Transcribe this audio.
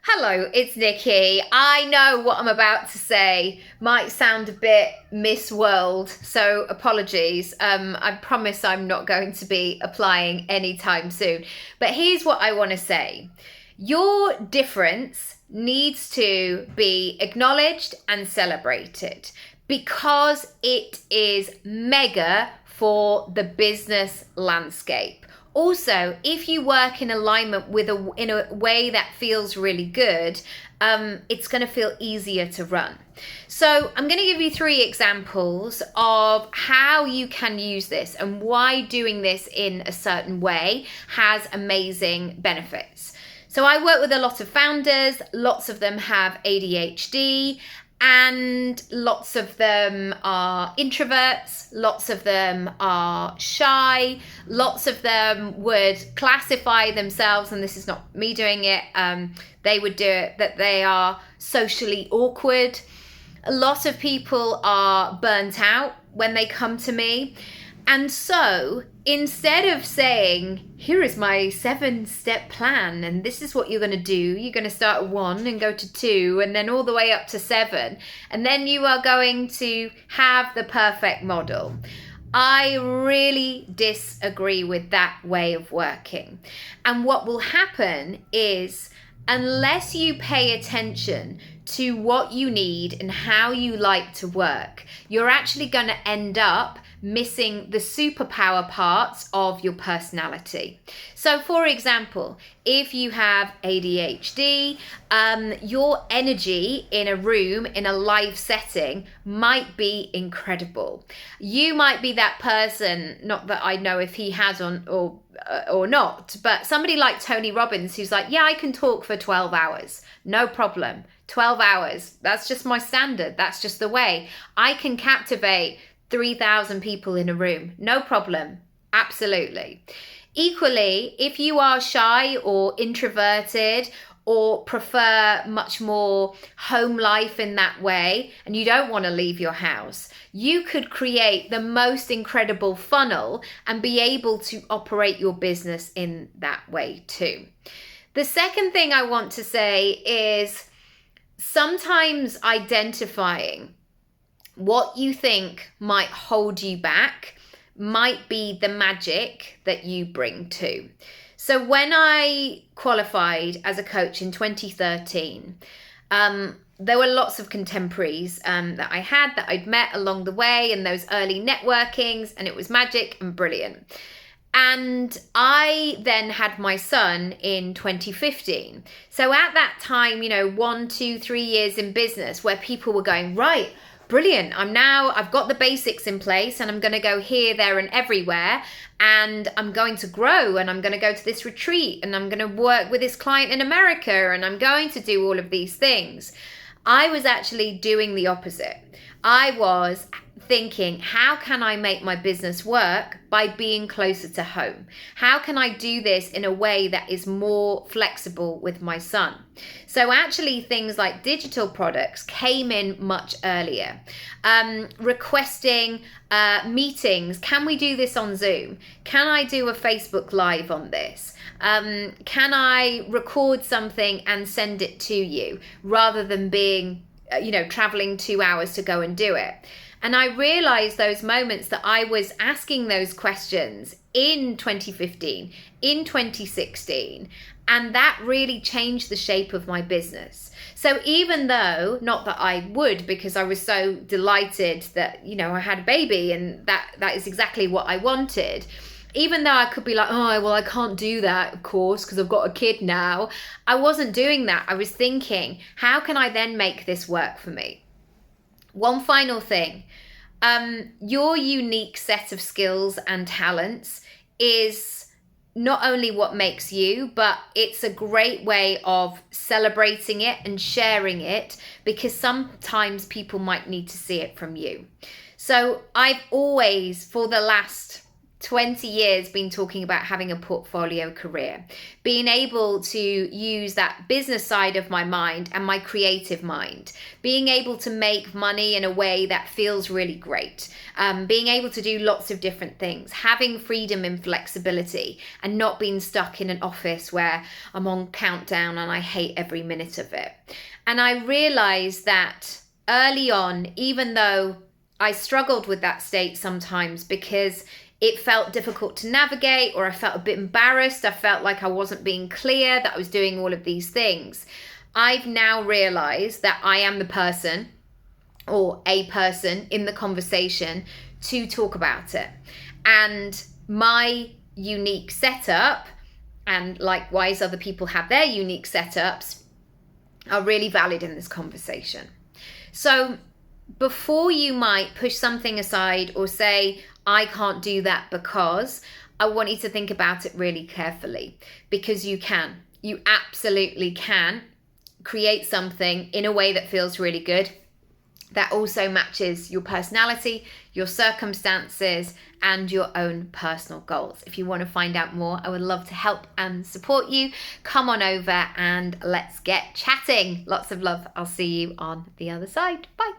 Hello, it's Nikki. I know what I'm about to say might sound a bit Miss World, so apologies. I promise I'm not going to be applying anytime soon. But here's what I want to say. Your difference needs to be acknowledged and celebrated because it is mega for the business landscape. Also, if you work in alignment with in a way that feels really good, it's going to feel easier to run. So I'm going to give you 3 examples of how you can use this and why doing this in a certain way has amazing benefits. So I work with a lot of founders, lots of them have ADHD, and lots of them are introverts, lots of them are shy, lots of them would classify themselves, and this is not me doing it, they would do it, that they are socially awkward. A lot of people are burnt out when they come to me. And so instead of saying, here is my 7-step plan, and this is what you're going to do, you're going to start at 1 and go to 2 and then all the way up to 7, and then you are going to have the perfect model. I really disagree with that way of working. And what will happen is, unless you pay attention to what you need and how you like to work, you're actually going to end up missing the superpower parts of your personality. So for example, if you have ADHD, your energy in a room, in a live setting, might be incredible. You might be that person, not that I know if he has or not, but somebody like Tony Robbins who's like, yeah, I can talk for 12 hours, no problem. 12 hours, that's just my standard, that's just the way. I can captivate 3,000 people in a room, no problem, absolutely. Equally, if you are shy or introverted or prefer much more home life in that way, and you don't want to leave your house, you could create the most incredible funnel and be able to operate your business in that way too. The second thing I want to say is sometimes identifying what you think might hold you back might be the magic that you bring to. So when I qualified as a coach in 2013, there were lots of contemporaries that I had that I'd met along the way in those early networkings, and it was magic and brilliant. And I then had my son in 2015. So at that time, 1, 2, 3 years in business where people were going, right, brilliant. I've got the basics in place and I'm going to go here, there and everywhere. And I'm going to grow and I'm going to go to this retreat and I'm going to work with this client in America and I'm going to do all of these things. I was actually doing the opposite. I was thinking, how can I make my business work by being closer to home? How can I do this in a way that is more flexible with my son? So actually things like digital products came in much earlier. Requesting meetings. Can we do this on Zoom? Can I do a Facebook Live on this? Can I record something and send it to you rather than being traveling 2 hours to go and do it? And I realized those moments that I was asking those questions in 2015, in 2016, and that really changed the shape of my business. So even though, not that I would, because I was so delighted that, I had a baby and that is exactly what I wanted, even though I could be like, oh, well, I can't do that, of course, because I've got a kid now, I wasn't doing that. I was thinking, how can I then make this work for me? One final thing, your unique set of skills and talents is not only what makes you, but it's a great way of celebrating it and sharing it, because sometimes people might need to see it from you. So I've always, for the last 20 years been talking about having a portfolio career, being able to use that business side of my mind and my creative mind, being able to make money in a way that feels really great, being able to do lots of different things, having freedom and flexibility, and not being stuck in an office where I'm on countdown and I hate every minute of it. And I realized that early on, even though I struggled with that state sometimes because it felt difficult to navigate, or I felt a bit embarrassed. I felt like I wasn't being clear that I was doing all of these things. I've now realized that I am the person, or a person in the conversation, to talk about it. And my unique setup, and likewise other people have their unique setups, are really valid in this conversation. So before you might push something aside or say, I can't do that because, I want you to think about it really carefully, because you can. You absolutely can create something in a way that feels really good, that also matches your personality, your circumstances, and your own personal goals. If you want to find out more, I would love to help and support you. Come on over and let's get chatting. Lots of love. I'll see you on the other side. Bye.